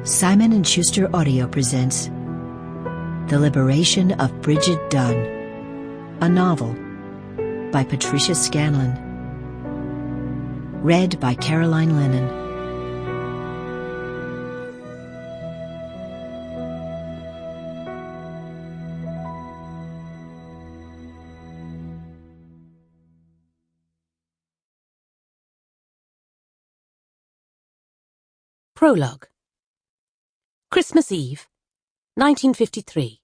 Simon & Schuster Audio presents The Liberation of Brigid Dunne, a novel by Patricia Scanlan, read by Caroline Lennon. Prologue. Christmas Eve, 1953.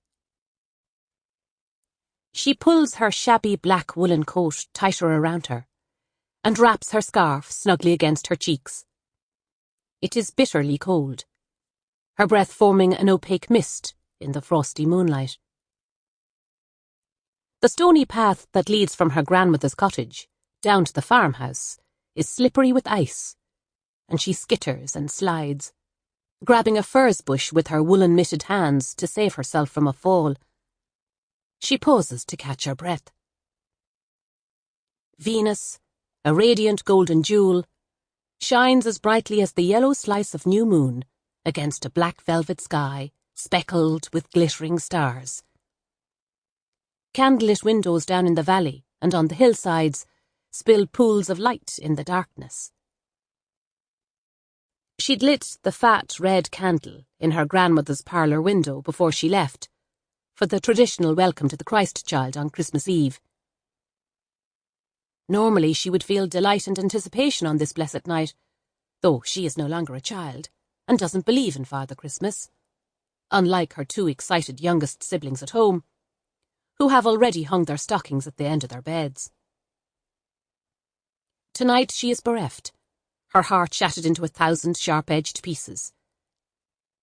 She pulls her shabby black woolen coat tighter around her and wraps her scarf snugly against her cheeks. It is bitterly cold, her breath forming an opaque mist in the frosty moonlight. The stony path that leads from her grandmother's cottage down to the farmhouse is slippery with ice, and she skitters and slides, grabbing a furze bush with her woolen-mitted hands to save herself from a fall. She pauses to catch her breath. Venus, a radiant golden jewel, shines as brightly as the yellow slice of new moon against a black velvet sky speckled with glittering stars. Candlelit windows down in the valley and on the hillsides spill pools of light in the darkness. She'd lit the fat red candle in her grandmother's parlour window before she left, for the traditional welcome to the Christ child on Christmas Eve. Normally she would feel delight and anticipation on this blessed night, though she is no longer a child and doesn't believe in Father Christmas, unlike her two excited youngest siblings at home, who have already hung their stockings at the end of their beds. Tonight she is bereft, her heart shattered into 1,000 sharp-edged pieces.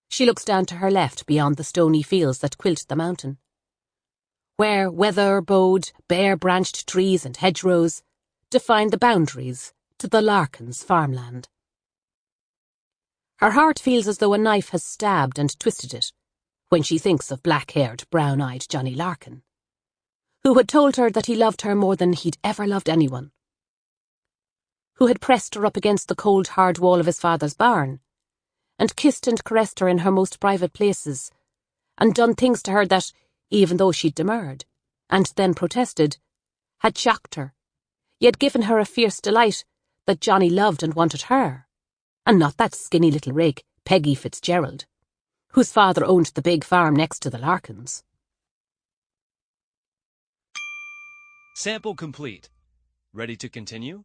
She looks down to her left beyond the stony fields that quilt the mountain, where weather-bowed, bare-branched trees and hedgerows define the boundaries to the Larkins' farmland. Her heart feels as though a knife has stabbed and twisted it when she thinks of black-haired, brown-eyed Johnny Larkin, who had told her that he loved her more than he'd ever loved anyone, who had pressed her up against the cold, hard wall of his father's barn, and kissed and caressed her in her most private places, and done things to her that, even though she'd demurred, and then protested, had shocked her, yet given her a fierce delight that Johnny loved and wanted her, and not that skinny little rake, Peggy Fitzgerald, whose father owned the big farm next to the Larkins. Sample complete. Ready to continue?